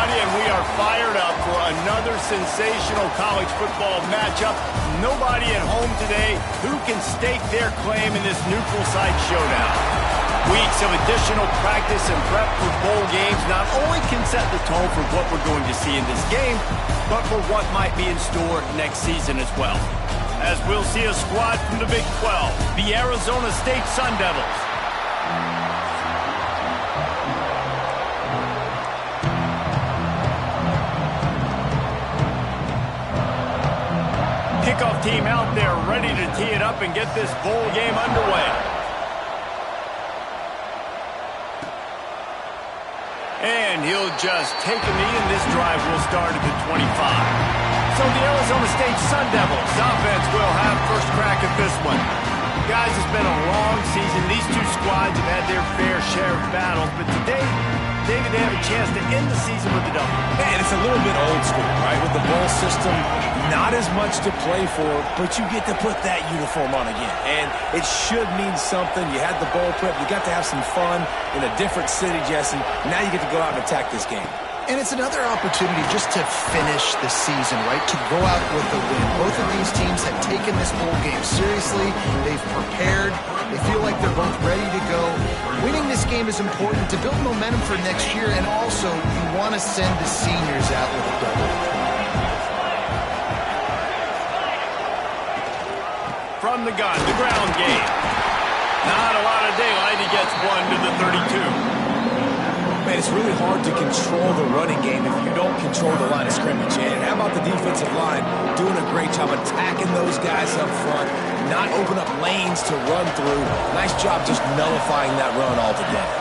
everybody, and we are fired up for another sensational college football matchup. Nobody at home today who can stake their claim in this neutral site showdown. Weeks of additional practice and prep for bowl games not only can set the tone for what we're going to see in this game, but for what might be in store next season as well. As we'll see a squad from the Big 12, the Arizona State Sun Devils. Kickoff team out there ready to tee it up and get this bowl game underway. And he'll just take a knee, and this drive will start at the 25. So the Arizona State Sun Devils offense will have first crack at this one. Guys, it's been a long season. These two squads have had their fair share of battles, but today, David, they have a chance to end the season with a W. Man, it's a little bit old school, right? With the bowl system, not as much to play for, but you get to put that uniform on again. And it should mean something. You had the bowl prep. You got to have some fun in a different city, Jesse. Now you get to go out and attack this game. And it's another opportunity just to finish the season, right? To go out with a win. Both of these teams have taken this bowl game seriously. They've prepared. They feel like they're both ready to go. Winning this game is important to build momentum for next year, and also you want to send the seniors out with a double. From the gun, the ground game. Not a lot of daylight. He gets one to the 32. Man, it's really hard to control the running game if you don't control the line of scrimmage. And how about the defensive line doing a great job attacking those guys up front, not open up lanes to run through. Nice job just nullifying that run altogether.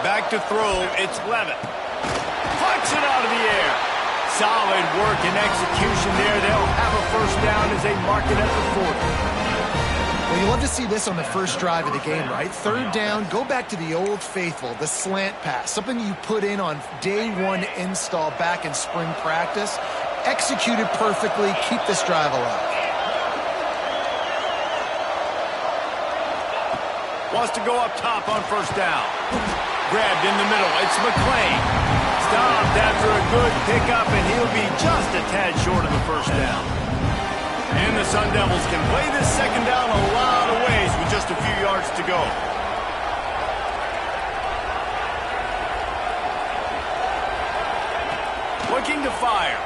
Back to throw, it's Levitt. Flicks it out of the air. Solid work and execution there. They'll have a first down as they mark it at the 40. Well, you love to see this on the first drive of the game, right? Third down, go back to the old faithful, the slant pass, something you put in on day one install back in spring practice. Executed perfectly, keep this drive alive. Wants to go up top on first down. Grabbed in the middle, it's McClain. Stopped after a good pickup, and he'll be just a tad short of the first down. And the Sun Devils can play this second down a lot of ways with just a few yards to go. Looking to fire.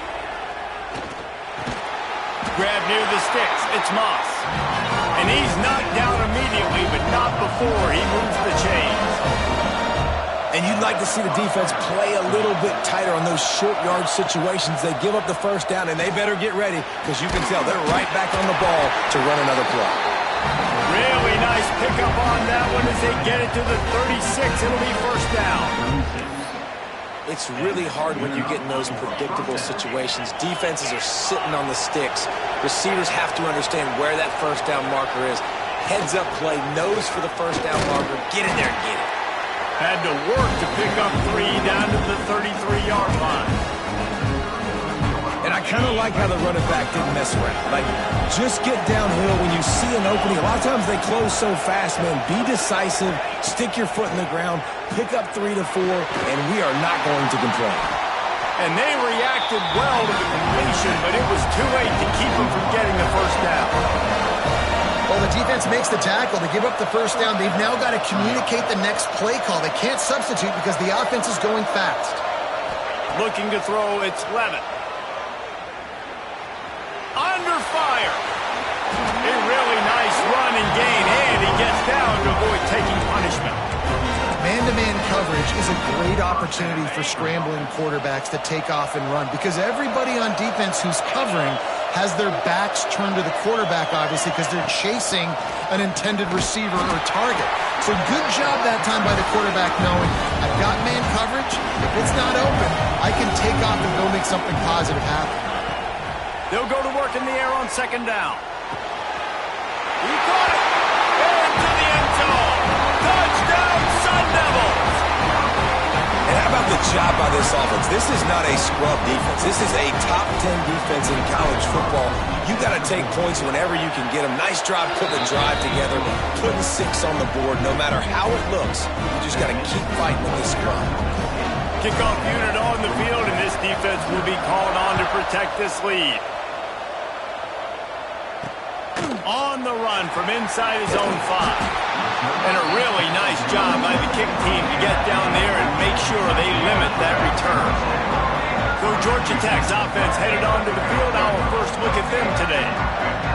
Grab near the sticks. It's Moss. And he's knocked down immediately, but not before he moves the chains. And you'd like to see the defense play a little bit tighter on those short yard situations. They give up the first down, and they better get ready because you can tell they're right back on the ball to run another play. Really nice pickup on that one as they get it to the 36. It'll be first down. It's really hard when you get in those predictable situations. Defenses are sitting on the sticks. Receivers have to understand where that first down marker is. Heads up play, nose for the first down marker. Get in there and get it. Had to work to pick up 3 down to the 33-yard line. And I kind of like how the running back didn't mess around. Like, just get downhill when you see an opening. A lot of times they close so fast, man. Be decisive, stick your foot in the ground, pick up 3 to 4, and we are not going to complain. And they reacted well to the completion, but it was too late to keep them from getting the first down. Well, the defense makes the tackle. They give up the first down. They've now got to communicate the next play call. They can't substitute because the offense is going fast. Looking to throw, it's Levitt. Under fire. A really nice run and gain, and he gets down to avoid taking punishment. Man-to-man coverage is a great opportunity for scrambling quarterbacks to take off and run because everybody on defense who's covering has their backs turned to the quarterback, obviously, because they're chasing an intended receiver or target. So good job that time by the quarterback knowing, I've got man coverage. If it's not open, I can take off and go make something positive happen. They'll go to work in the air on second down. He caught it. Into the end zone. Touchdown, Sun Devils. And how about love the job by this offense. This is not a scrub defense. This is a top 10 defense in college football. You got to take points whenever you can get them. Nice job putting the drive together, putting 6 on the board. No matter how it looks, you just got to keep fighting with this scrub. Kickoff unit on the field, and this defense will be called on to protect this lead. On the run from inside his own 5. And a really nice job by the kick team to get down there and make sure they limit that return. So Georgia Tech's offense headed onto the field. Our first look at them today.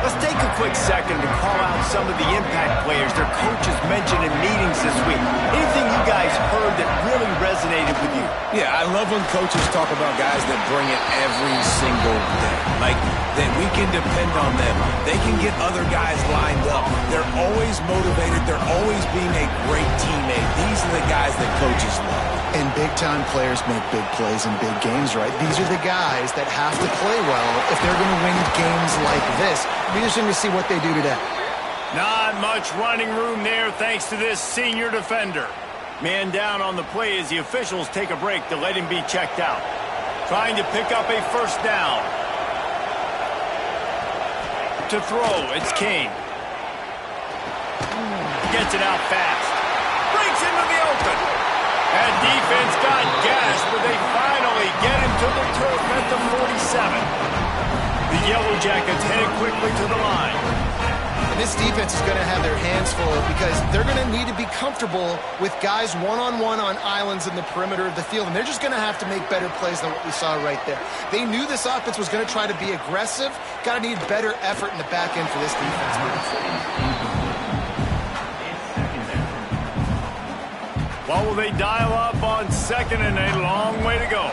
Let's take a quick second to call out some of the impact players their coaches mentioned in meetings this week. Anything you guys heard that really resonated with you? Yeah, I love when coaches talk about guys that bring it every single day. Like, that we can depend on them. They can get other guys lined up. They're always motivated. They're always being a great teammate. These are the guys that coaches love. And big-time players make big plays in big games, right? These are the guys that have to play well if they're going to win games like this. It'll be interesting to see what they do today. Not much running room there thanks to this senior defender. Man down on the play as the officials take a break to let him be checked out. Trying to pick up a first down. To throw, it's King. Gets it out fast. Breaks into the open. That defense got gashed, but they finally get him to the turf at the 47. The Yellow Jackets headed quickly to the line. And this defense is going to have their hands full because they're going to need to be comfortable with guys one-on-one on islands in the perimeter of the field, and they're just going to have to make better plays than what we saw right there. They knew this offense was going to try to be aggressive. Got to need better effort in the back end for this defense moving forward. What will they dial up on 2nd and a long way to go?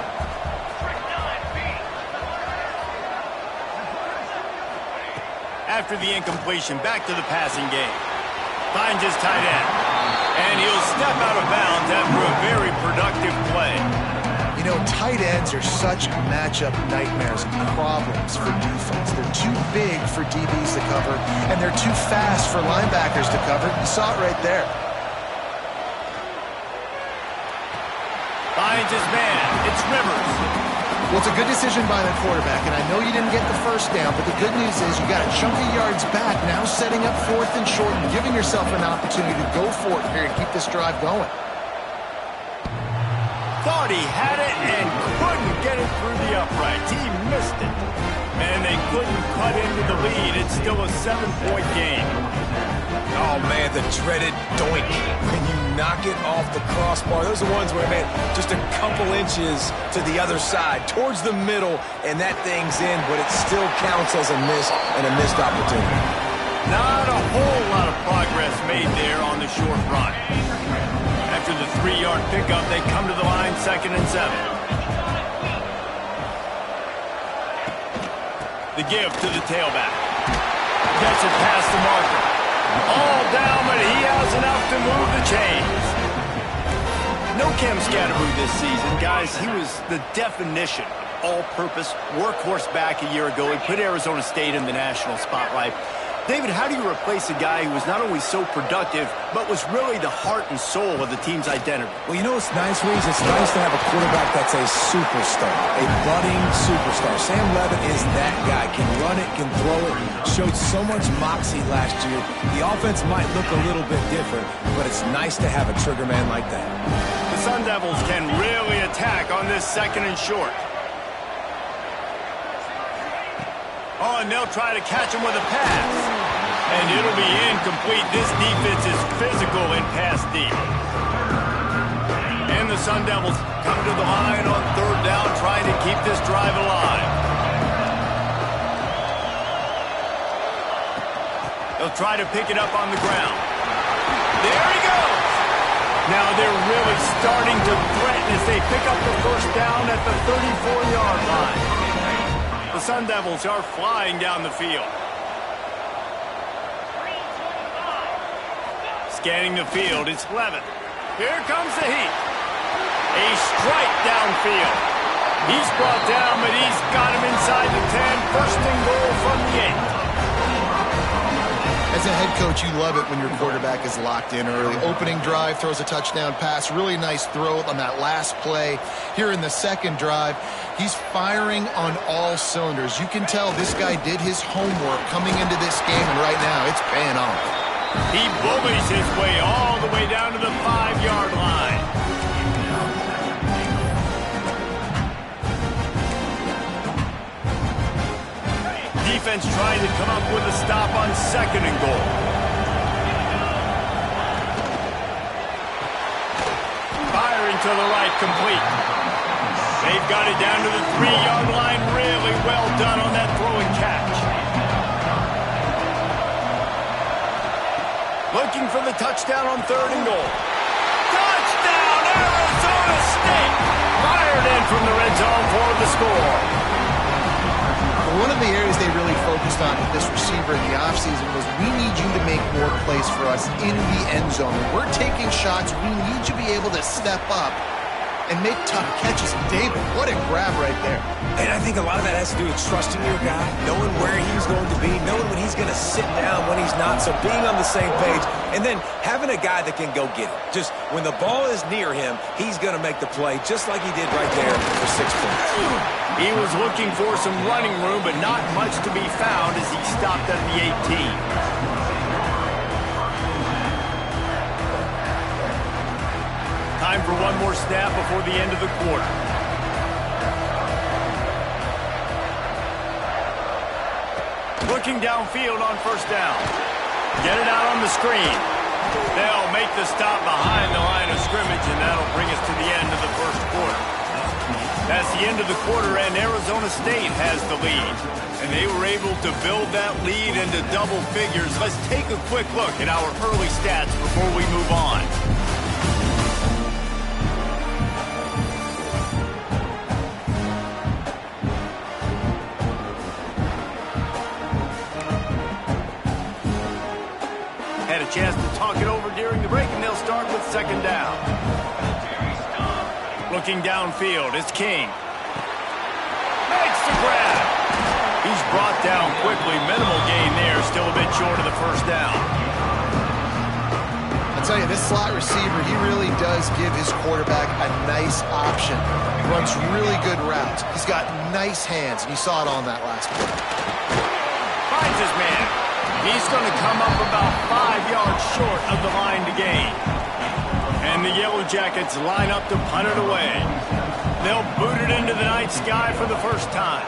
After the incompletion, back to the passing game. Finds his tight end. And he'll step out of bounds after a very productive play. You know, tight ends are such matchup nightmares and problems for defense. They're too big for DBs to cover, and they're too fast for linebackers to cover. You saw it right there. Finds his man. It's Rivers. Well, it's a good decision by the quarterback, and I know you didn't get the first down, but the good news is you got a chunk of yards back, now setting up 4th and short and giving yourself an opportunity to go for it here and keep this drive going. Thought he had it and couldn't get it through the uprights. He missed it. And they couldn't cut into the lead. It's still a 7-point game. Oh, man, the dreaded doink. When you knock it off the crossbar, those are ones where, man, just a couple inches to the other side, towards the middle, and that thing's in, but it still counts as a miss and a missed opportunity. Not a whole lot of progress made there on the short run. After the 3-yard pickup, they come to the line 2nd and 7. The give to the tailback. Gets it past the marker. All down, but he has enough to move the chains. No Cam Scatteroo this season, guys. He was the definition of all-purpose workhorse back a year ago. He put Arizona State in the national spotlight. David, how do you replace a guy who was not only so productive, but was really the heart and soul of the team's identity? Well, you know what's nice, Reeves? It's nice to have a quarterback that's a superstar, a budding superstar. Sam Leavitt is that guy. Can run it, can throw it, showed so much moxie last year. The offense might look a little bit different, but it's nice to have a trigger man like that. The Sun Devils can really attack on this 2nd and short. Oh, and they'll try to catch him with a pass. And it'll be incomplete. This defense is physical in pass deep. And the Sun Devils come to the line on 3rd down, trying to keep this drive alive. They'll try to pick it up on the ground. There he goes. Now they're really starting to threaten as they pick up the first down at the 34-yard line. The Sun Devils are flying down the field. Scanning the field, it's Leavitt. Here comes the heat. A strike downfield. He's brought down, but he's got him inside the 10. 1st and goal from the 8. As a head coach, you love it when your quarterback is locked in early. Opening drive, throws a touchdown pass. Really nice throw on that last play. Here in the second drive, he's firing on all cylinders. You can tell this guy did his homework coming into this game, and right now it's paying off. He bullies his way all the way down to the 5-yard line. Defense trying to come up with a stop on 2nd and goal. Firing to the right, complete. They've got it down to the 3-yard line. Really well done on that throw and catch. Looking for the touchdown on 3rd and goal. Touchdown, Arizona State! Fired in from the red zone for the score. One of the areas they really focused on with this receiver in the offseason was we need you to make more plays for us in the end zone. When we're taking shots, we need you to be able to step up and make tough catches. David, what a grab right there. And I think a lot of that has to do with trusting your guy, knowing where he's going to be, knowing when he's going to sit down, when he's not, so being on the same page, and then having a guy that can go get it. Just when the ball is near him, he's going to make the play, just like he did right there for 6 points. He was looking for some running room, but not much to be found as he stopped at the 18. Time for one more snap before the end of the quarter. Looking downfield on 1st down. Get it out on the screen. They'll make the stop behind the line of scrimmage, and that'll bring us to the end of the 1st quarter. That's the end of the quarter, and Arizona State has the lead. And they were able to build that lead into double figures. Let's take a quick look at our early stats before we move on. Had a chance to talk it over during the break, and they'll start with 2nd down. Looking downfield, it's King. Makes the grab. He's brought down quickly. Minimal gain there, still a bit short of the 1st down. I'll tell you, this slot receiver, he really does give his quarterback a nice option. He runs really good routes. He's got nice hands, and you saw it on that last play. Finds his man. He's going to come up about 5 yards short of the line to gain. And the Yellow Jackets line up to punt it away. They'll boot it into the night sky for the 1st time.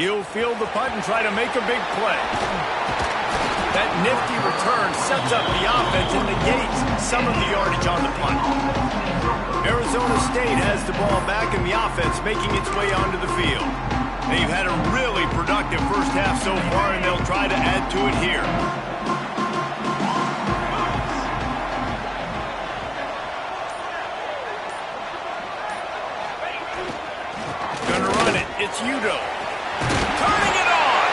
He'll field the punt and try to make a big play. That nifty return sets up the offense and negates some of the yardage on the punt. Arizona State has the ball back, and the offense making its way onto the field. They've had a really productive 1st half so far, and they'll try to add to it here. Gonna run it. It's Udo. Turning it on.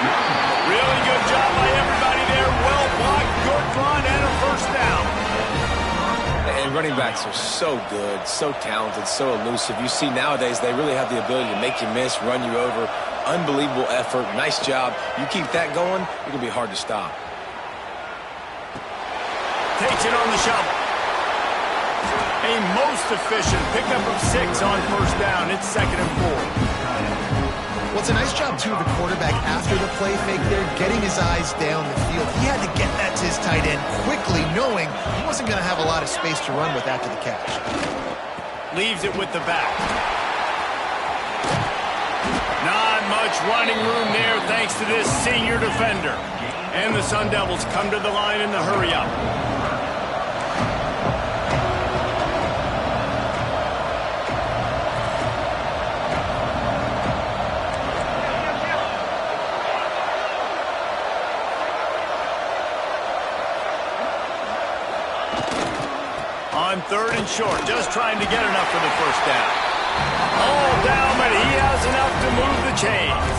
Really good job by everybody there. Well blocked, good run, and a 1st down. And running backs are so good, so talented, so elusive. You see nowadays they really have the ability to make you miss, run you over. Unbelievable effort. Nice job. You keep that going, it's going to be hard to stop. Takes it on the shovel. A most efficient pickup of 6 on 1st down. It's 2nd and 4. Well, it's a nice job, too, of the quarterback after the play fake there, getting his eyes down the field. He had to get that to his tight end quickly, knowing he wasn't going to have a lot of space to run with after the catch. Leaves it with the back. Not much running room there thanks to this senior defender. And the Sun Devils come to the line in the hurry-up. On 3rd and short, just trying to get enough for the 1st down. All down, but he has enough to move the chains.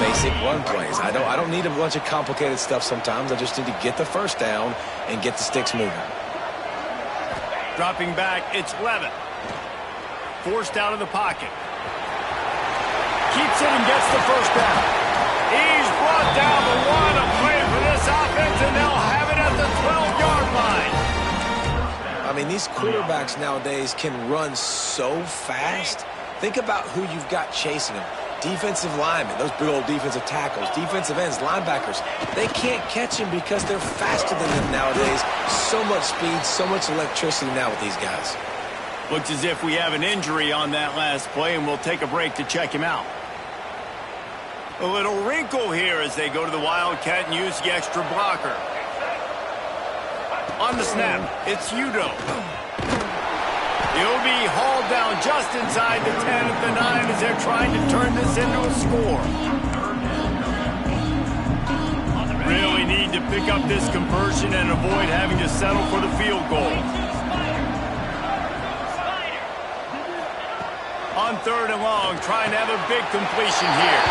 Basic run plays. I don't need a bunch of complicated stuff sometimes. I just need to get the 1st down and get the sticks moving. Dropping back, it's Levitt. Forced out of the pocket. keeps it and gets the first down. He's brought down the one. A play for this offense, and they'll have it at the 12-yard line. I mean, these quarterbacks nowadays can run so fast. Think about who you've got chasing them. Defensive linemen, those big old defensive tackles, defensive ends, linebackers. They can't catch them because they're faster than them nowadays. So much speed, so much electricity now with these guys. Looks as if we have an injury on that last play, and we'll take a break to check him out. A little wrinkle here as they go to the Wildcat and use the extra blocker. On the snap, it's Udoh. He'll be hauled down just inside the 10 at the 9 as they're trying to turn this into a score. Really need to pick up this conversion and avoid having to settle for the field goal. On 3rd and long, trying to have a big completion here.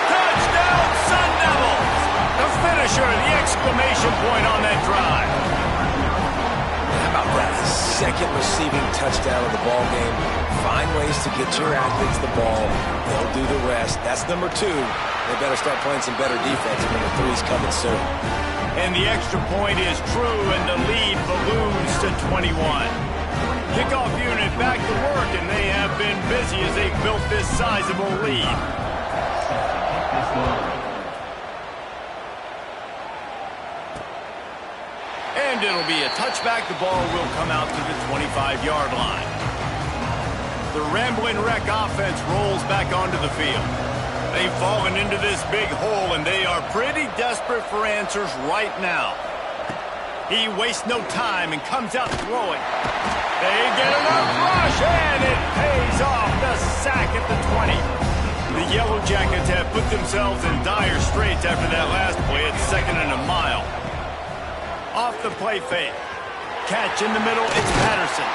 Touchdown, Sun Devils! The finisher, the exclamation point on that drive. How about that? Second receiving touchdown of the ball game. Find ways to get your athletes the ball. They'll do the rest. That's number 2. They better start playing some better defense. Number 3's coming soon. And the extra point is true, and the lead balloons to 21. Kickoff unit back to work, and they have been busy as they built this sizable lead. And it'll be a touchback. The ball will come out to the 25-yard line. The Ramblin' Wreck offense rolls back onto the field. They've fallen into this big hole, and they are pretty desperate for answers right now. He wastes no time and comes out throwing. They get enough rush, and it pays off. The sack at the 20. The Yellow Jackets have put themselves in dire straits after that last play at 2nd and a mile. Off the play fake. Catch in the middle, it's Patterson.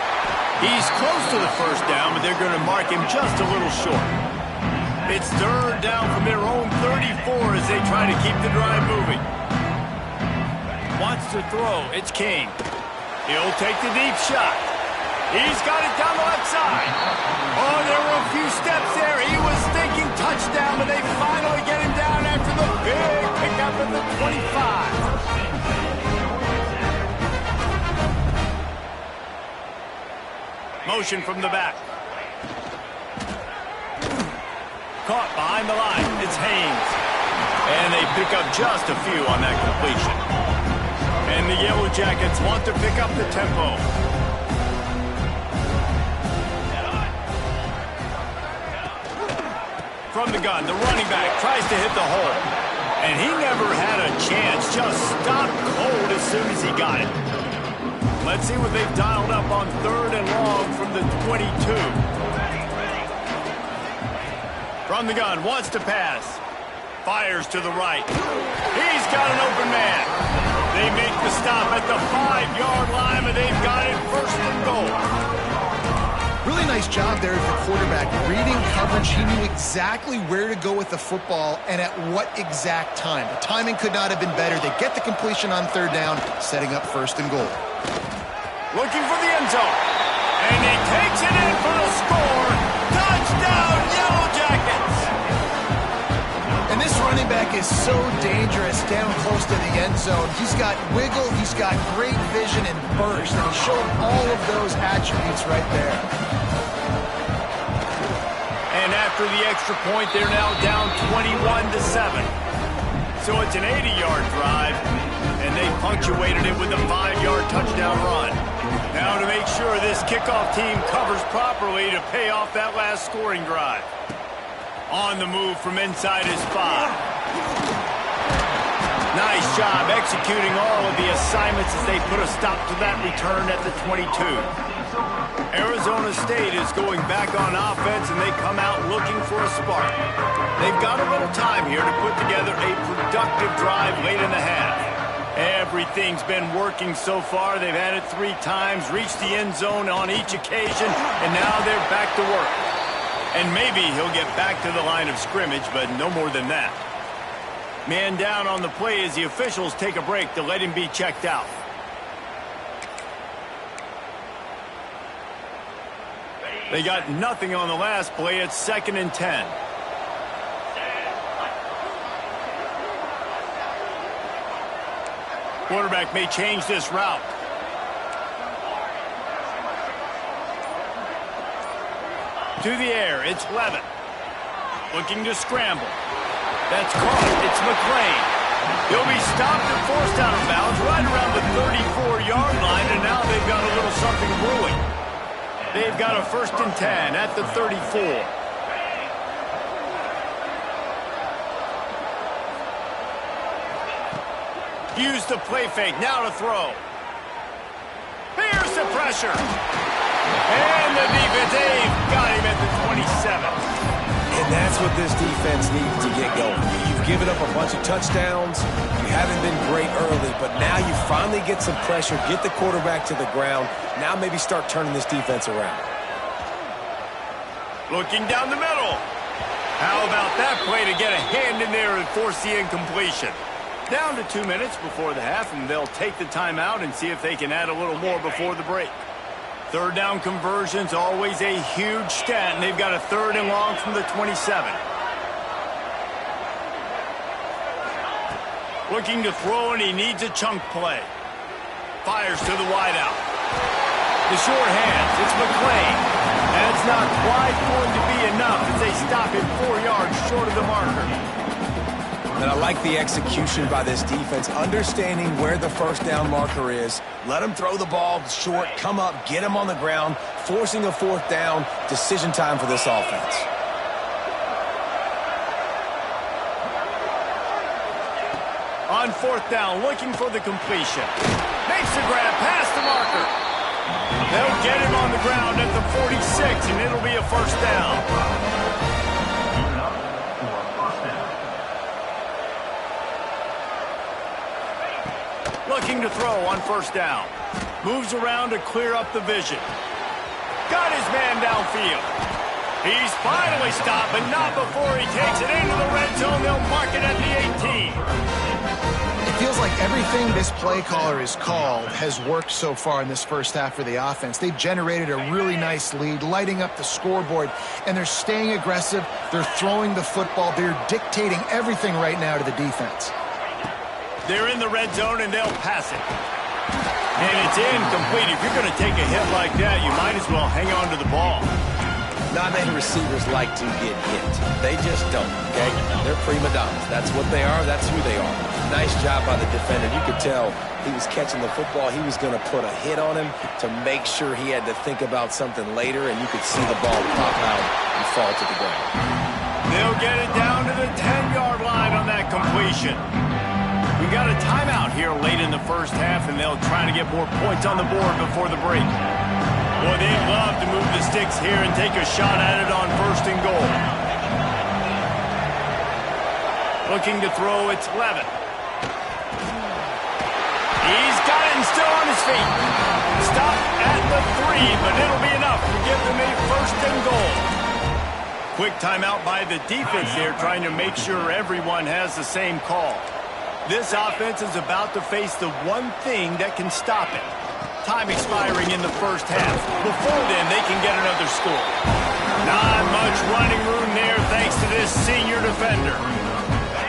He's close to the first down, but they're going to mark him just a little short. It's 3rd down from their own 34 as they try to keep the drive moving. Wants to throw, it's King. He'll take the deep shot. He's got it down the left side. Oh, there were a few steps there. He was thinking touchdown, but they finally get him down after the big pickup at the 25. Motion from the back. Caught behind the line. It's Haynes. And they pick up just a few on that completion. And the Yellow Jackets want to pick up the tempo. From the gun, the running back tries to hit the hole. And he never had a chance. Just stopped cold as soon as he got it. Let's see what they've dialed up on 3rd and long from the 22. From the gun, wants to pass. Fires to the right. He's got an open man. They make the stop at the 5-yard line, but they've got it 1st and goal. Really nice job there of the quarterback. Reading coverage, he knew exactly where to go with the football and at what exact time. The timing could not have been better. They get the completion on 3rd down, setting up 1st and goal. Looking for the end zone. And he takes it in for the score. Touchdown, Yellow Jackets! And this running back is so dangerous down close to the end zone. He's got wiggle, he's got great vision and burst. And he showed all of those attributes right there. And after the extra point, they're now down 21-7. So it's an 80-yard drive, and they punctuated it with a 5-yard touchdown run. Now to make sure this kickoff team covers properly to pay off that last scoring drive. On the move from inside his 5. Nice job executing all of the assignments as they put a stop to that return at the 22. Arizona State is going back on offense, and they come out looking for a spark. They've got a little time here to put together a productive drive late in the half. Everything's been working so far. They've had it 3 times, reached the end zone on each occasion, and now they're back to work. And maybe he'll get back to the line of scrimmage, but no more than that. Man down on the play as the officials take a break to let him be checked out. They got nothing on the last play. It's 2nd and 10. Quarterback may change this route. To the air, it's Levitt. Looking to scramble. That's caught. It's McClain. He'll be stopped and forced out of bounds right around the 34-yard line, and now they've got a little something brewing. They've got a 1st and 10 at the 34. Use the play fake. Now to throw. Here's the pressure. And the defense, they've got him at the 27. And that's what this defense needs to get going. You've given up a bunch of touchdowns. You haven't been great early, but now you finally get some pressure, get the quarterback to the ground. Now maybe start turning this defense around. Looking down the middle. How about that play to get a hand in there and force the incompletion? Down to 2 minutes before the half, and they'll take the timeout and see if they can add a little more before the break. 3rd down conversion's always a huge stat, and they've got a 3rd and long from the 27. Looking to throw, and he needs a chunk play. Fires to the wideout. The short hands, it's McClain. That's not quite going to be enough as they stop him 4 yards short of the marker. And I like the execution by this defense, understanding where the 1st down marker is. Let him throw the ball short, come up, get him on the ground, forcing a 4th down. Decision time for this offense. On 4th down, looking for the completion. Makes the grab past the marker. They'll get him on the ground at the 46, and it'll be a 1st down. Looking to throw on 1st down. Moves around to clear up the vision. Got his man downfield. He's finally stopped, but not before he takes it into the red zone. They'll mark it at the 18. It feels like everything this play caller has called has worked so far in this first half for the offense. They've generated a really nice lead, lighting up the scoreboard, and they're staying aggressive. They're throwing the football. They're dictating everything right now to the defense. They're in the red zone, and they'll pass it. And it's incomplete. If you're going to take a hit like that, you might as well hang on to the ball. Not many receivers like to get hit. They just don't, okay? They're prima donnas. That's what they are. That's who they are. Nice job by the defender. You could tell he was catching the football. He was going to put a hit on him to make sure he had to think about something later, and you could see the ball pop out and fall to the ground. They'll get it down to the 10-yard line on that completion. We got a timeout here late in the first half, and they'll try to get more points on the board before the break. Boy, they'd love to move the sticks here and take a shot at it on 1st and goal. Looking to throw, it's Levitt. He's got it and still on his feet. Stop at the 3, but it'll be enough to give them a 1st and goal. Quick timeout by the defense here, trying to make sure everyone has the same call. This offense is about to face the one thing that can stop it. Time expiring in the first half. Before then, they can get another score. Not much running room there thanks to this senior defender.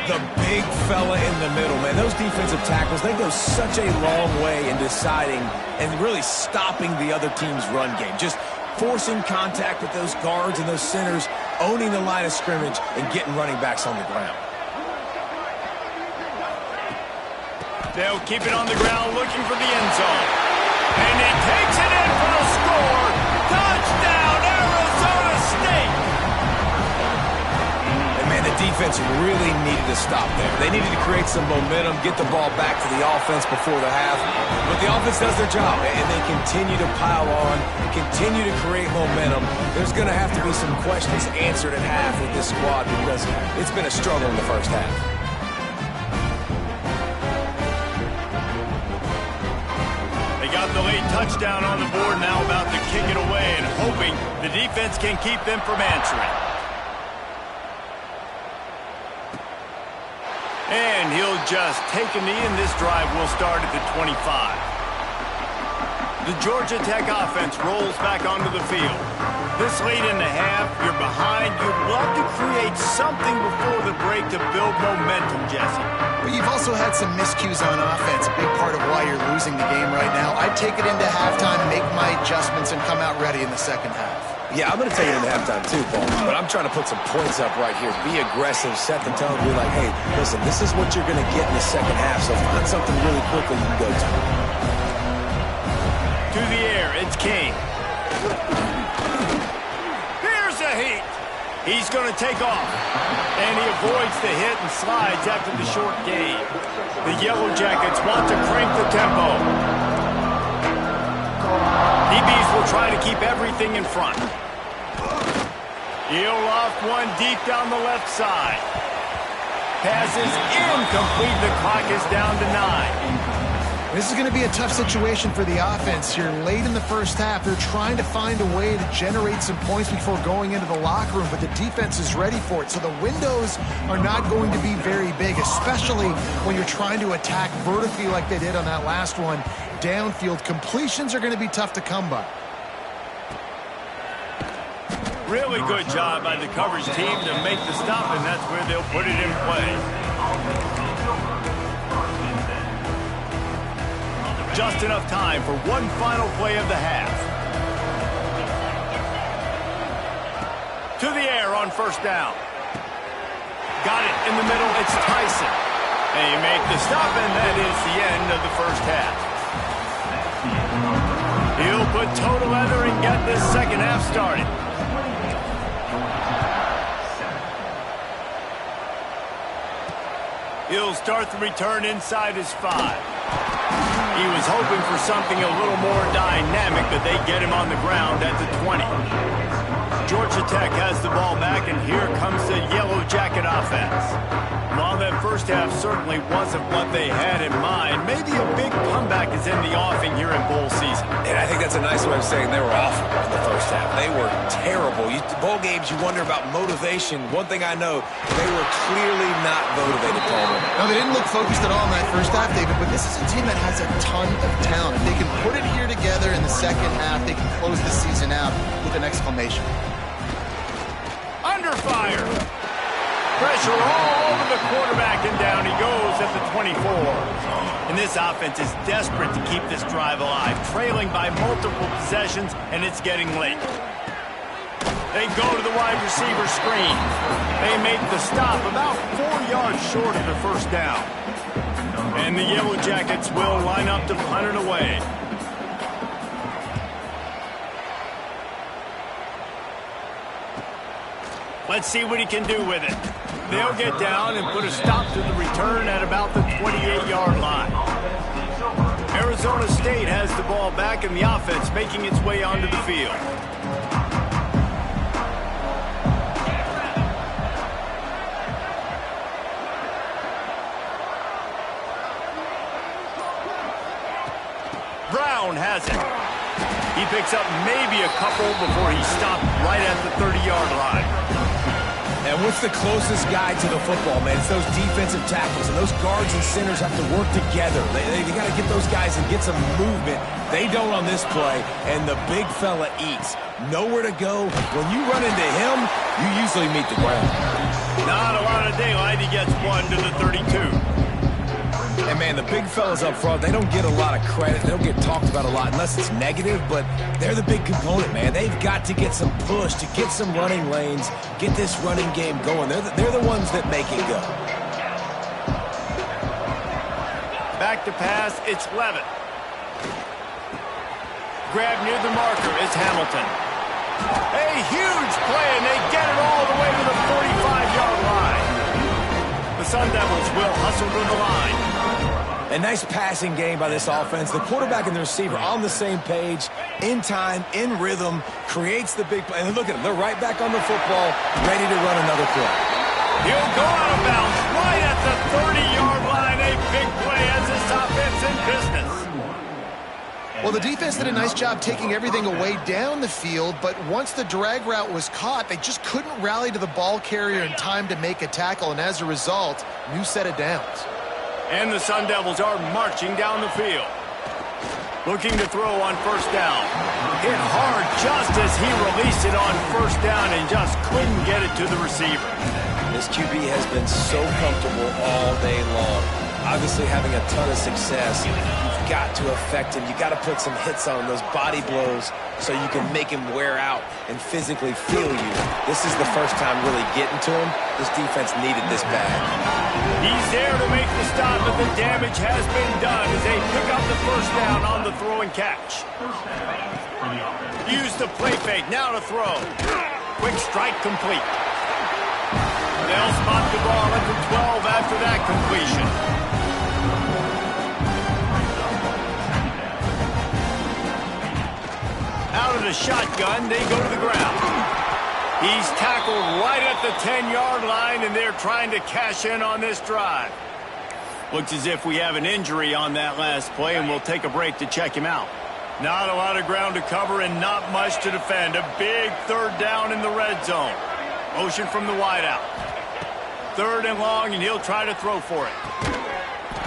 The big fella in the middle, man. Those defensive tackles, they go such a long way in deciding and really stopping the other team's run game. Just forcing contact with those guards and those centers, owning the line of scrimmage, and getting running backs on the ground. They'll keep it on the ground looking for the end zone. And he takes it in for the score. Touchdown, Arizona State. And man, the defense really needed to stop there. They needed to create some momentum, get the ball back to the offense before the half. But the offense does their job, and they continue to pile on, continue to create momentum. There's going to have to be some questions answered at half with this squad because it's been a struggle in the first half. Got the late touchdown on the board, now about to kick it away and hoping the defense can keep them from answering. And he'll just take a knee, and this drive will start at the 25. The Georgia Tech offense rolls back onto the field. This late in the half, you're behind. You'd love to create something before the break to build momentum, Jesse. But you've also had some miscues on offense, a big part of why you're losing the game right now. I'd take it into halftime, make my adjustments, and come out ready in the second half. Yeah, I'm going to take it into halftime too, Paul. But I'm trying to put some points up right here. Be aggressive, set the tone, be like, hey, listen, this is what you're going to get in the second half, so find something really quickly you can go to. To the air, it's King. Here's a heat. He's going to take off. And he avoids the hit and slides after the short gain. The Yellow Jackets want to crank the tempo. DBs will try to keep everything in front. He'll loft one deep down the left side. Pass is incomplete. The clock is down to 9. This is going to be a tough situation for the offense here. Late in the first half, they're trying to find a way to generate some points before going into the locker room, but the defense is ready for it. So the windows are not going to be very big, especially when you're trying to attack vertically like they did on that last one. Downfield completions are going to be tough to come by. Really good job by the coverage team to make the stop, and that's where they'll put it in play. Just enough time for one final play of the half. To the air on first down. Got it in the middle. It's Tyson. They make the stop, and that is the end of the first half. He'll put toe to leather and get this second half started. He'll start the return inside his 5. He was hoping for something a little more dynamic, but they get him on the ground at the 20. Georgia Tech has the ball back, and here comes the Yellow Jacket offense. While that first half certainly wasn't what they had in mind, maybe a big comeback is in the offing here in bowl season. And I think that's a nice way of saying they were awful in the first half. They were terrible. Bowl games, you wonder about motivation. One thing I know, they were clearly not motivated, Palmer. No, they didn't look focused at all in that first half, David, but this is a team that has a ton of talent. If they can put it here together in the second half, they can close the season out with an exclamation. Under fire. Pressure all over the quarterback, and down he goes at the 24. And this offense is desperate to keep this drive alive, trailing by multiple possessions, and it's getting late. They go to the wide receiver screen. They make the stop about 4 yards short of the first down. And the Yellow Jackets will line up to punt it away. Let's see what he can do with it. They'll get down and put a stop to the return at about the 28-yard line. Arizona State has the ball back, and the offense making its way onto the field. Brown has it. He picks up maybe a couple before he stopped right at the 30-yard line. And what's the closest guy to the football, man? It's those defensive tackles, and those guards and centers have to work together. They got to get those guys and get some movement. They don't on this play, and the big fella eats. Nowhere to go. When you run into him, you usually meet the ground. Not a lot of daylight. He gets one to the 32. And, man, the big fellas up front, they don't get a lot of credit. They don't get talked about a lot unless it's negative, but they're the big component, man. They've got to get some push, to get some running lanes, get this running game going. They're the ones that make it go. Back to pass, it's Levitt. Grab near the marker, it's Hamilton. A huge play, and they get it all the way to the 45-yard line. The Sun Devils will hustle to the line. A nice passing game by this offense. The quarterback and the receiver on the same page, in time, in rhythm, creates the big play. And look at them. They're right back on the football, ready to run another play. He'll go out of bounds right at the 30-yard line. A big play as this offense in business. Well, the defense did a nice job taking everything away down the field, but once the drag route was caught, they just couldn't rally to the ball carrier in time to make a tackle, and as a result, new set of downs. And the Sun Devils are marching down the field. Looking to throw on first down. Hit hard just as he released it on first down and just couldn't get it to the receiver. This QB has been so comfortable all day long. Obviously having a ton of success. You've got to affect him. You've got to put some hits on those body blows so you can make him wear out and physically feel you. This is the first time really getting to him. This defense needed this bad. He's there to make the stop, but the damage has been done as they pick up the first down on the throw and catch. Use the play fake, now to throw. Quick strike complete. They'll spot the ball at the 12 after that completion. Out of the shotgun, they go to the ground. He's tackled right at the 10-yard line, and they're trying to cash in on this drive. Looks as if we have an injury on that last play, and we'll take a break to check him out. Not a lot of ground to cover and not much to defend. A big third down in the red zone. Motion from the wideout. Third and long, and he'll try to throw for it.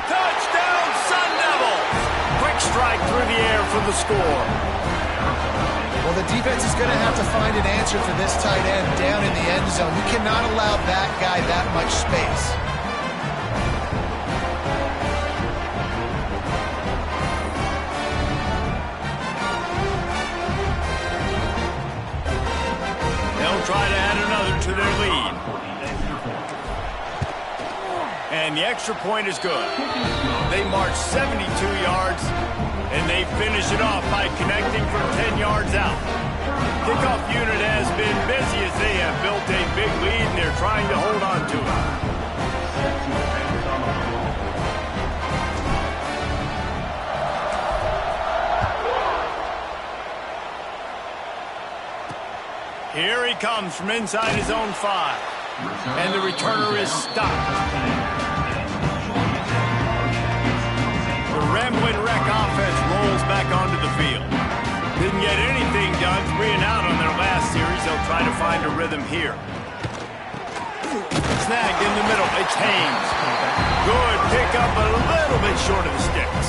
Touchdown, Sun Devils! Quick strike through the air for the score. Well, the defense is going to have to find an answer for this tight end down in the end zone. You cannot allow that guy that much space. They'll try to add another to their lead. And the extra point is good. They march 72 yards, and they finish it off by connecting from 10 yards out. Kickoff unit has been busy as they have built a big lead, and they're trying to hold on to it. Here he comes from inside his own 5. And the returner is stopped. The Ramblin' Wreck offense rolls back onto the field. Didn't get anything done, 3 and out on their last series. They'll try to find a rhythm here. Snagged in the middle. It's Haynes. Good pickup, but a little bit short of the sticks.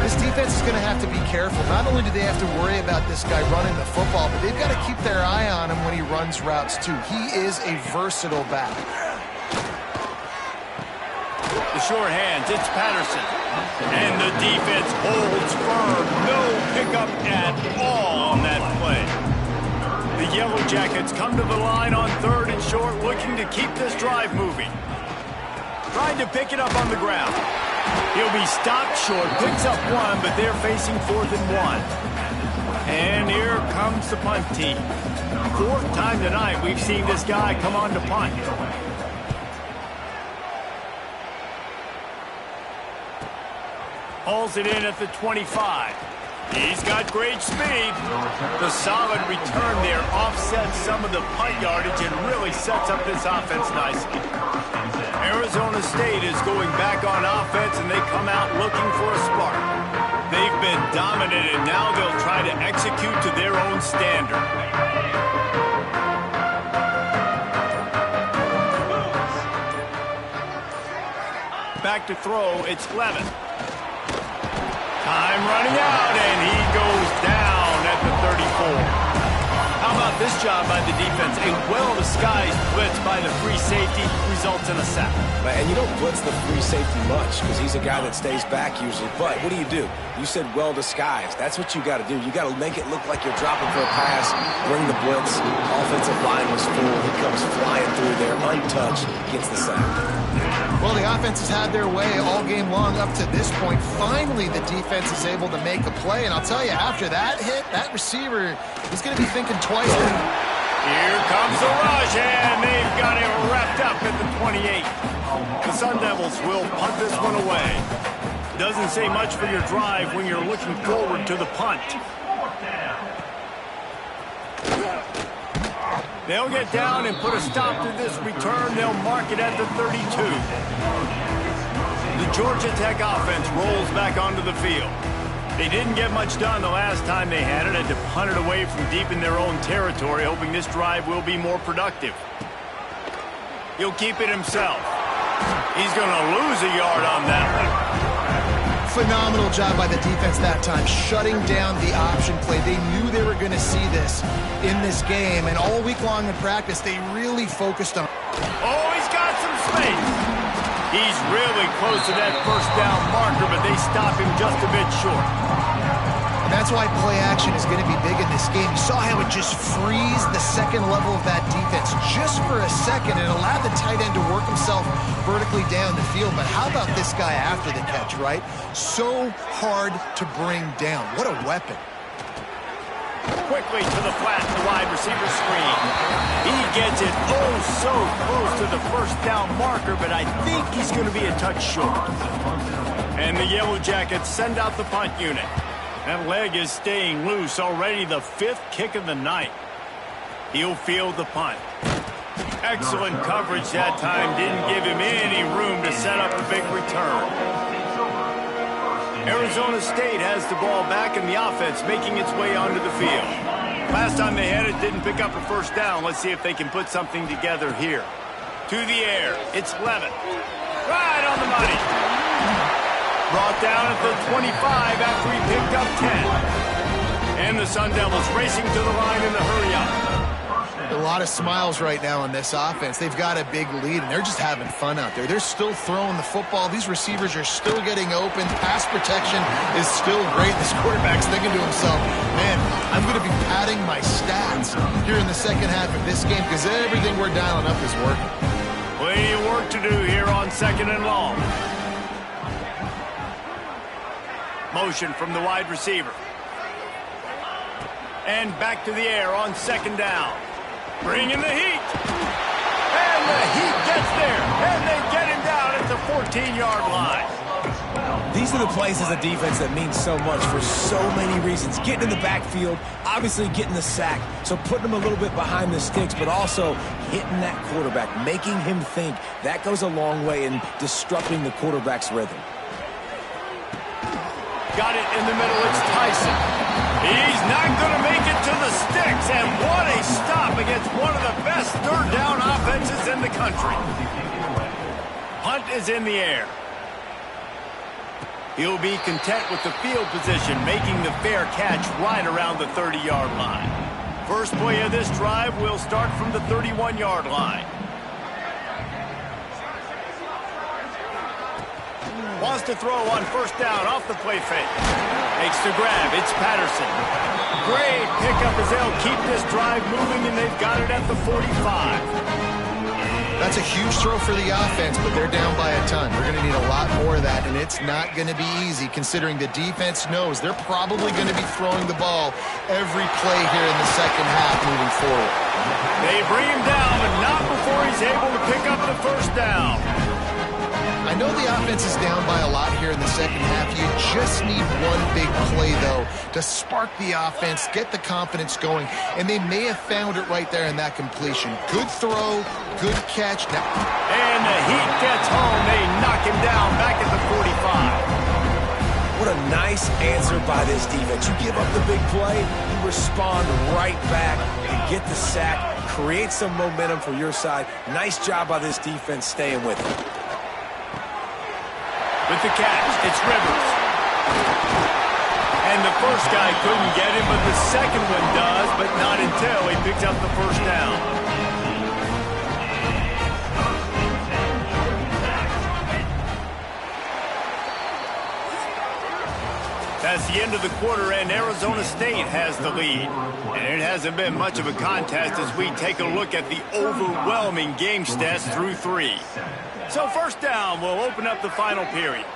This defense is going to have to be careful. Not only do they have to worry about this guy running the football, but they've got to keep their eye on him when he runs routes, too. He is a versatile back. The short hands, it's Patterson. And the defense holds firm. No pickup at all on that play. The Yellow Jackets come to the line on 3rd and short, looking to keep this drive moving. Trying to pick it up on the ground. He'll be stopped short, picks up 1, but they're facing 4th and 1. And here comes the punt team. 4th time tonight we've seen this guy come on to punt. Hauls it in at the 25. He's got great speed. The solid return there offsets some of the punt yardage and really sets up this offense nicely. Arizona State is going back on offense, and they come out looking for a spark. They've been dominant, and now they'll try to execute to their own standard. Back to throw, it's Levin. Time running out, and he goes down at the 34. How about this job by the defense? A well-disguised blitz by the free safety results in a sack. And you don't blitz the free safety much because he's a guy that stays back usually. But what do? You said well-disguised. That's what you got to do. You got to make it look like you're dropping for a pass, bring the blitz. Offensive line was full. He comes flying through there, untouched, gets the sack. Well, the offense has had their way all game long up to this point. Finally, the defense is able to make a play. And I'll tell you, after that hit, that receiver is going to be thinking twice. Here comes the rush, and they've got it wrapped up at the 28. The Sun Devils will punt this one away. Doesn't say much for your drive when you're looking forward to the punt. They'll get down and put a stop to this return. They'll mark it at the 32. The Georgia Tech offense rolls back onto the field. They didn't get much done the last time they had it. Had to punt it away from deep in their own territory, hoping this drive will be more productive. He'll keep it himself. He's going to lose a yard on that one. Phenomenal job by the defense that time, shutting down the option play. They knew they were going to see this in this game, and all week long in practice, they really focused on. Oh, he's got some space. He's really close to that first down marker, but they stop him just a bit short. And that's why play action is going to be big in this game. You saw how it just frees the second level of that defense just for a second. It allowed the tight end to work himself vertically down the field. But how about this guy after the catch, right? So hard to bring down. What a weapon. Quickly to the flat, the wide receiver screen. He gets it oh so close to the first down marker, but I think he's going to be a touch short. And the Yellow Jackets send out the punt unit. That leg is staying loose, already the 5th kick of the night. He'll field the punt. Excellent coverage that time, didn't give him any room to set up a big return. Arizona State has the ball back in the offense, making its way onto the field. Last time they had it, didn't pick up a first down. Let's see if they can put something together here. To the air, it's Levitt. Right on the money. Brought down at the 25 after he picked up 10. And the Sun Devils racing to the line in the hurry-up. A lot of smiles right now on this offense. They've got a big lead, and they're just having fun out there. They're still throwing the football. These receivers are still getting open. Pass protection is still great. This quarterback's thinking to himself, man, I'm going to be padding my stats here in the second half of this game because everything we're dialing up is working. Plenty of work to do here on 2nd and long. Motion from the wide receiver. And back to the air on 2nd down. Bringing the heat. And the heat gets there. And they get him down at the 14-yard line. These are the plays as a defense that mean so much for so many reasons. Getting in the backfield, obviously getting the sack, so putting him a little bit behind the sticks, but also hitting that quarterback, making him think. That goes a long way in disrupting the quarterback's rhythm. Got it in the middle, it's Tyson. He's not going to make it to the sticks, and what a stop against one of the best third down offenses in the country. Hunt is in the air. He'll be content with the field position, making the fair catch right around the 30-yard line. First play of this drive will start from the 31-yard line. Wants to throw on first down off the play fake. Makes the grab. It's Patterson. Great pickup as they'll keep this drive moving, and they've got it at the 45. That's a huge throw for the offense, but they're down by a ton. They're going to need a lot more of that, and it's not going to be easy considering the defense knows they're probably going to be throwing the ball every play here in the second half moving forward. They bring him down, but not before he's able to pick up the first down. I know the offense is down by a lot here in the second half. You just need one big play, though, to spark the offense, get the confidence going, and they may have found it right there in that completion. Good throw, good catch. Now. And the Heat gets home. They knock him down back at the 45. What a nice answer by this defense. You give up the big play, you respond right back and get the sack, create some momentum for your side. Nice job by this defense staying with it. With the catch, it's Rivers. And the first guy couldn't get him, but the second one does, but not until he picks up the first down. That's the end of the quarter, and Arizona State has the lead. And it hasn't been much of a contest as we take a look at the overwhelming game stats through 3. So first down will open up the final period.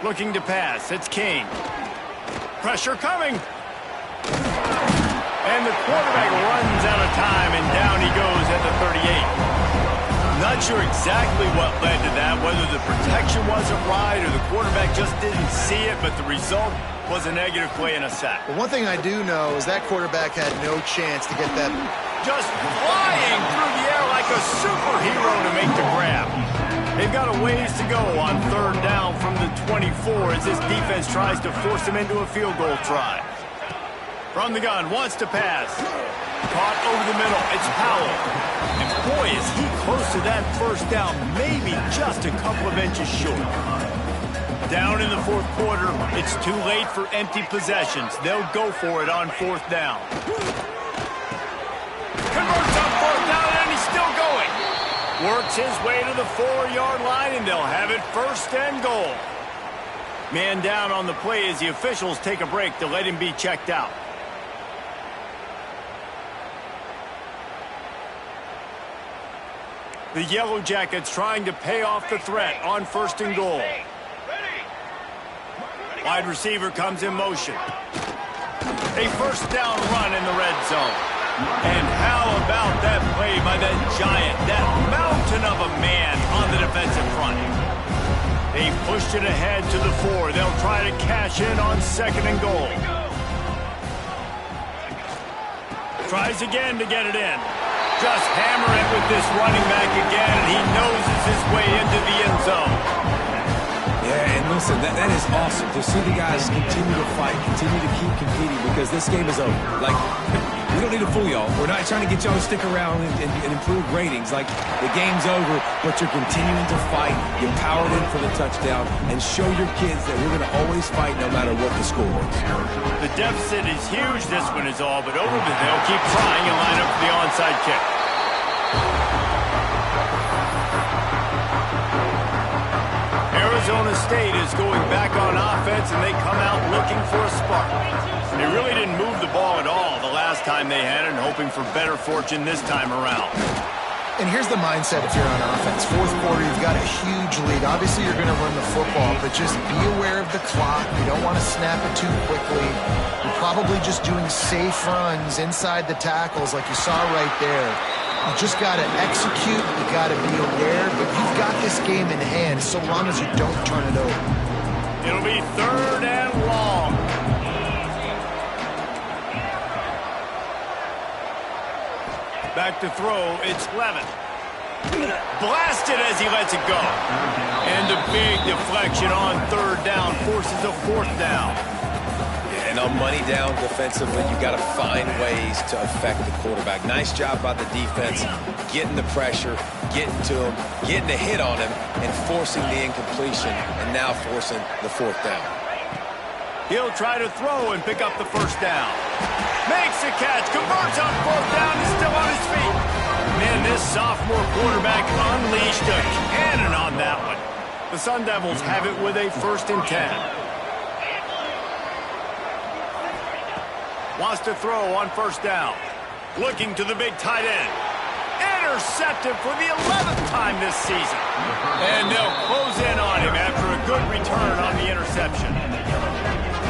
Looking to pass, it's King. Pressure coming. And the quarterback runs out of time, and down he goes at the 38. Not sure exactly what led to that, whether the protection wasn't right or the quarterback just didn't see it, but the result was a negative play and a sack. But one thing I do know is that quarterback had no chance to get that. Just flying through the air like a superhero to make the grab. They've got a ways to go on third down from the 24 as this defense tries to force them into a field goal try. From the gun, wants to pass. Caught over the middle, it's Powell. And boy, is he close to that first down, maybe just a couple of inches short. Down in the fourth quarter, it's too late for empty possessions. They'll go for it on fourth down. Converts on fourth down, and he's still going. Works his way to the 4-yard line, and they'll have it first and goal. Man down on the play as the officials take a break to let him be checked out. The Yellow Jackets trying to pay off the threat on first and goal. Wide receiver comes in motion. A first down run in the red zone. And how about that play by that giant, that mountain of a man on the defensive front? They pushed it ahead to the 4. They'll try to cash in on second and goal. Tries again to get it in. Just hammer it with this running back again, and he noses his way into the end zone. Yeah, and listen, that is awesome to see the guys continue to fight, continue to keep competing, because this game is over. Like, we don't need to fool y'all. We're not trying to get y'all to stick around and improve ratings. Like, the game's over, but you're continuing to fight. You powered in for the touchdown, and show your kids that we're going to always fight no matter what the score is. The deficit is huge, this one is all, but over the they'll keep trying and line up for the onside kick. Arizona State is going back on offense, and they come out looking for a spark. They really didn't move the ball at all the last time they had it, and hoping for better fortune this time around. And here's the mindset if you're on offense. Fourth quarter, you've got a huge lead. Obviously, you're going to run the football, but just be aware of the clock. You don't want to snap it too quickly. You're probably just doing safe runs inside the tackles like you saw right there. You just got to execute. You got to be aware, but you've got this game in hand so long as you don't turn it over. It'll be third and long. Back to throw, it's Levin. Blasted as he lets it go. And a big deflection on third down forces a fourth down. And on money down defensively, you've got to find ways to affect the quarterback. Nice job by the defense, getting the pressure, getting to him, getting a hit on him, and forcing the incompletion, and now forcing the fourth down. He'll try to throw and pick up the first down. Makes the catch, converts on fourth down, is still on his feet. Man, this sophomore quarterback unleashed a cannon on that one. The Sun Devils have it with a 1st and 10. Wants to throw on first down. Looking to the big tight end. Intercepted for the 11th time this season. And they'll close in on him after a good return on the interception.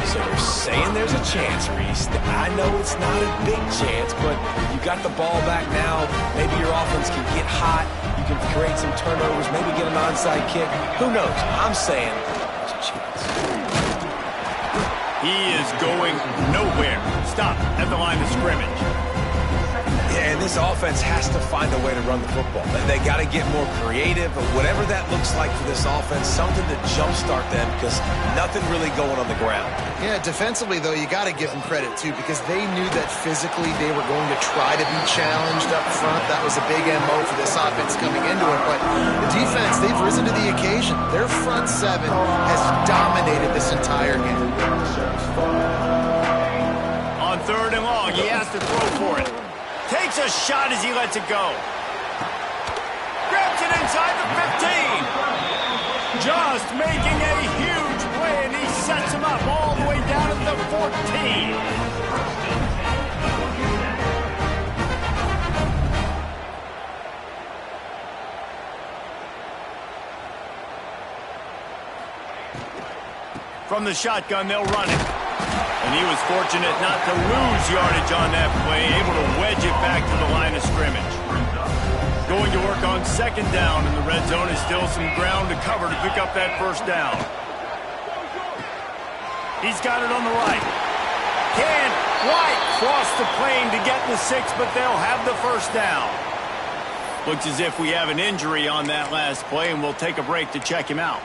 So you're saying there's a chance, Reese. I know it's not a big chance, but you got the ball back now. Maybe your offense can get hot. You can create some turnovers, maybe get an onside kick. Who knows? I'm saying there's a chance. He is going nowhere. Stop at the line of scrimmage. Yeah, and this offense has to find a way to run the football. They got to get more creative, or whatever that looks like for this offense, something to jumpstart them, because nothing really going on the ground. Yeah, defensively, though, you got to give them credit, too, because they knew that physically they were going to try to be challenged up front. That was a big MO for this offense coming into it. But the defense, they've risen to the occasion. Their front seven has dominated this entire game. On third and long, he has to throw for it. Takes a shot as he lets it go. Grabs it inside the 15. Just making a huge play, and he sets him up all the way down at the 14. From the shotgun, they'll run it. And he was fortunate not to lose yardage on that play, able to wedge it back to the line of scrimmage. Going to work on second down in the red zone is still some ground to cover to pick up that first down. He's got it on the right. Can't quite cross the plane to get the 6, but they'll have the first down. Looks as if we have an injury on that last play, and we'll take a break to check him out.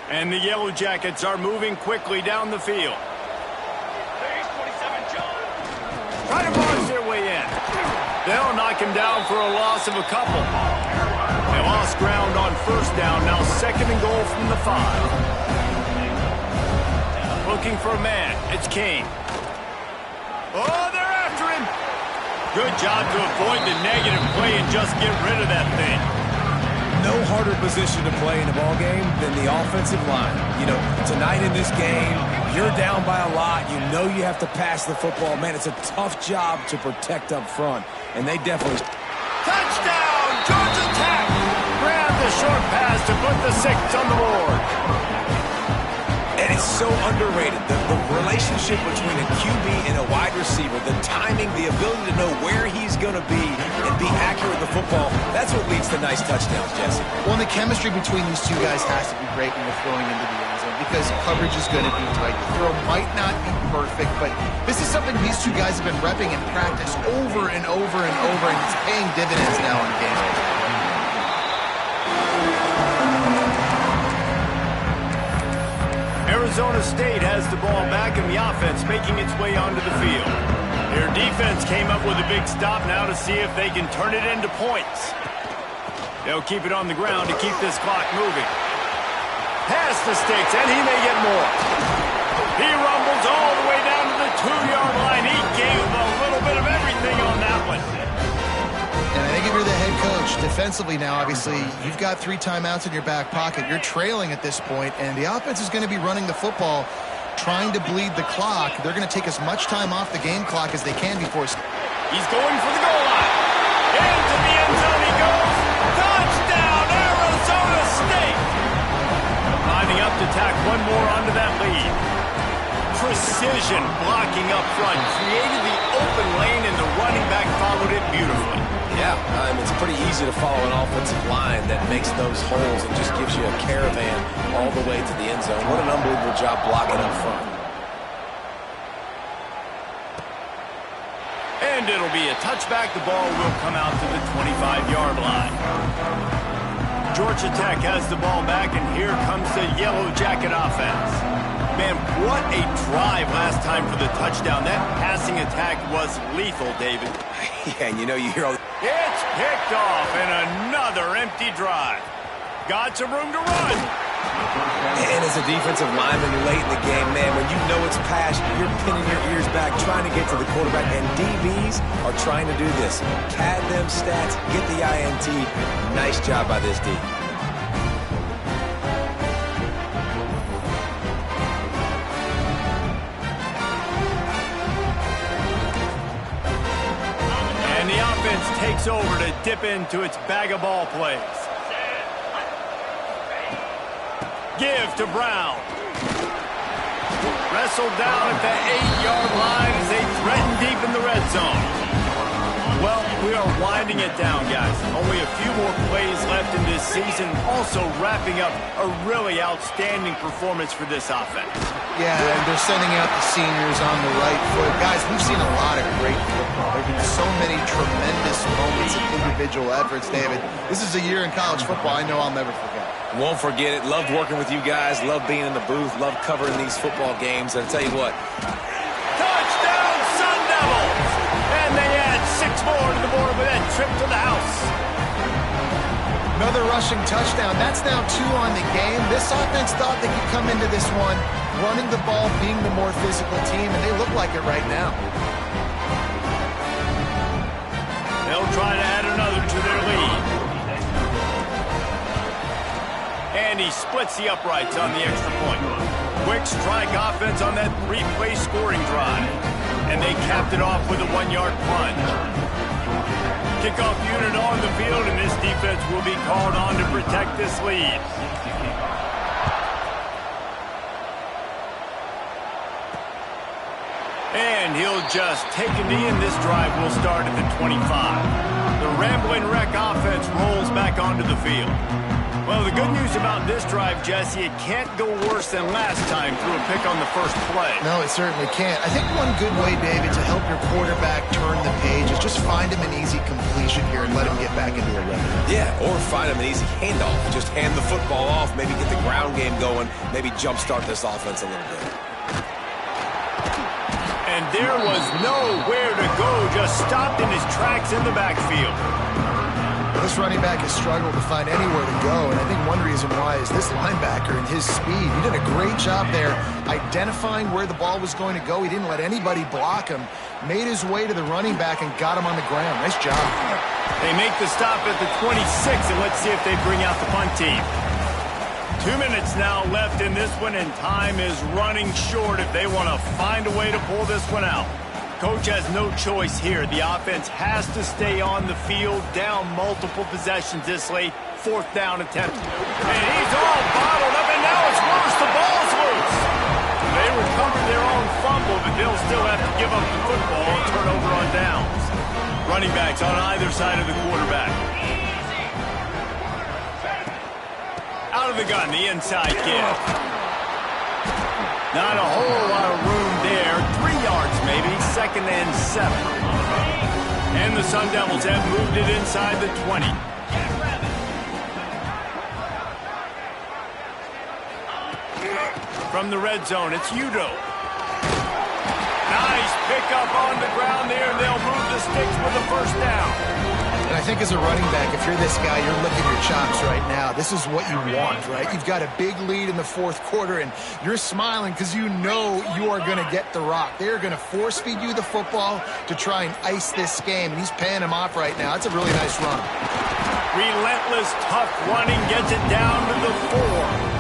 And the Yellow Jackets are moving quickly down the field. Try to barge their way in. They'll knock him down for a loss of a couple. They'll lost ground on first down. Now 2nd and goal from the 5. Looking for a man. It's Kane. Oh, they're after him. Good job to avoid the negative play and just get rid of that thing. No harder position to play in a ball game than the offensive line. You know, tonight in this game, you're down by a lot. You know you have to pass the football. Man, it's a tough job to protect up front, and they definitely... Touchdown, Georgia Tech! Grab the short pass to put the 6 on the board. And it's so underrated. The relationship between a QB and a wide receiver, the timing, the ability to know where he's going to be and be accurate with the football, that's what leads to nice touchdowns, Jesse. Well, and the chemistry between these two guys has to be great when they're throwing into the end zone because coverage is going to be tight. The throw might not be perfect, but this is something these two guys have been repping in practice over and over and over, and it's paying dividends now in games. Arizona State has the ball back, and the offense making its way onto the field. Their defense came up with a big stop now to see if they can turn it into points. They'll keep it on the ground to keep this clock moving. Pass the sticks, and he may get more. He rumbles all the way down to the 2-yard line. He gave a little bit of everything on that one. And I think if you're the head coach, defensively now, obviously, you've got 3 timeouts in your back pocket. You're trailing at this point, and the offense is going to be running the football, trying to bleed the clock. They're going to take as much time off the game clock as they can before... He's going for the goal line. Into the end zone he goes. Touchdown, Arizona State. Lining up to tack one more onto that lead. Precision blocking up front. Created the open lane, and the running back followed it beautifully. Yeah, it's pretty easy to follow an offensive line that makes those holes and just gives you a caravan all the way to the end zone. What an unbelievable job blocking up front. And it'll be a touchback. The ball will come out to the 25-yard line. Georgia Tech has the ball back, and here comes the Yellow Jacket offense. Man, what a drive last time for the touchdown. That passing attack was lethal, David. Yeah, and you know, you hear all... It's picked off, and another empty drive. Got some room to run. And as a defensive lineman late in the game, man, when you know it's past, you're pinning your ears back, trying to get to the quarterback, and DBs are trying to do this. CAD them stats, get the INT. Nice job by this D. And the offense takes over to dip into its bag of ball plays. Give to Brown. Wrestled down at the 8-yard line as they threaten deep in the red zone. Well, we are winding it down, guys. Only a few more plays left in this season. Also wrapping up a really outstanding performance for this offense. Yeah, and they're sending out the seniors on the right foot. Guys, we've seen a lot of great football. There have been so many tremendous moments of individual efforts, David. This is a year in college football I know I'll never forget. Won't forget it. Loved working with you guys. Loved being in the booth. Loved covering these football games. And I'll tell you what. Touchdown, Sun Devils! And they add 6 more to the board with that trip to the house. Another rushing touchdown. That's now 2 on the game. This offense thought they could come into this one running the ball, being the more physical team, and they look like it right now. They'll try to add another to their lead. And he splits the uprights on the extra point. Quick strike offense on that 3-play scoring drive. And they capped it off with a 1-yard plunge. Kickoff unit on the field, and this defense will be called on to protect this lead. And he'll just take a knee, and this drive will start at the 25. The Rambling Wreck offense rolls back onto the field. Well, the good news about this drive, Jesse, it can't go worse than last time through a pick on the first play. No, it certainly can't. I think one good way, David, to help your quarterback turn the page is just find him an easy completion here and let him get back into a rhythm. Yeah, or find him an easy handoff. Just hand the football off, maybe get the ground game going, maybe jumpstart this offense a little bit. And there was nowhere to go, just stopped in his tracks in the backfield. This running back has struggled to find anywhere to go, and I think one reason why is this linebacker and his speed. He did a great job there identifying where the ball was going to go. He didn't let anybody block him, made his way to the running back and got him on the ground. Nice job. They make the stop at the 26, and let's see if they bring out the punt team. 2 minutes now left in this one, and time is running short if they want to find a way to pull this one out. Coach has no choice here. The offense has to stay on the field, down multiple possessions this late. 4th down attempt. And he's all bottled up, and now it's worse. The ball's loose. They recovered their own fumble, but they'll still have to give up the football and turn over on downs. Running backs on either side of the quarterback. Out of the gun, the inside give. Not a whole lot of room there. 3 yards maybe, 2nd and 7. And the Sun Devils have moved it inside the 20. From the red zone, it's Udo. Nice pickup on the ground there. They'll move the sticks with a 1st down. And I think as a running back, if you're this guy, you're licking your chops right now. This is what you want, right? You've got a big lead in the 4th quarter, and you're smiling because you know you are going to get the rock. They're going to force-feed you the football to try and ice this game. And he's paying him off right now. That's a really nice run. Relentless, tough running gets it down to the 4.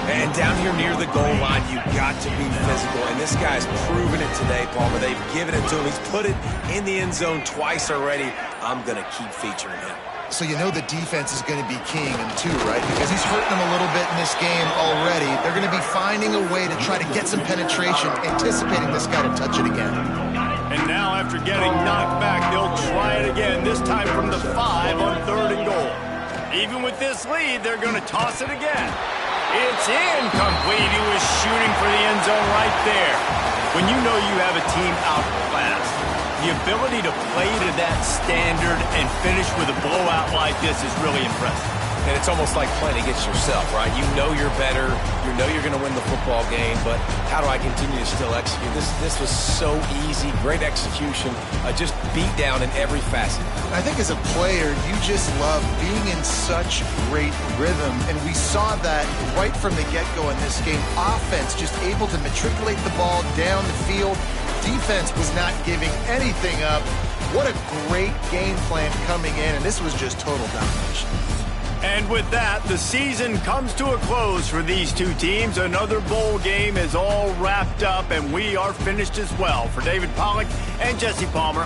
And down here near the goal line, you got to be physical. And this guy's proven it today, Palmer. They've given it to him. He's put it in the end zone twice already. I'm going to keep featuring him. So you know the defense is going to be keying him too, right? Because he's hurting them a little bit in this game already. They're going to be finding a way to try to get some penetration, anticipating this guy to touch it again. And now after getting knocked back, they'll try it again, this time from the 5 on 3rd and goal. Even with this lead, they're going to toss it again. It's incomplete. He was shooting for the end zone right there. When you know you have a team outclassed, the ability to play to that standard and finish with a blowout like this is really impressive. And it's almost like playing against yourself, right? You know you're better. You know you're going to win the football game, but how do I continue to still execute? This was so easy. Great execution. Just beat down in every facet. I think as a player, you just love being in such great rhythm, and we saw that right from the get-go in this game. Offense just able to matriculate the ball down the field. Defense was not giving anything up. What a great game plan coming in, and this was just total domination. And with that, the season comes to a close for these two teams. Another bowl game is all wrapped up, and we are finished as well. For David Pollack and Jesse Palmer,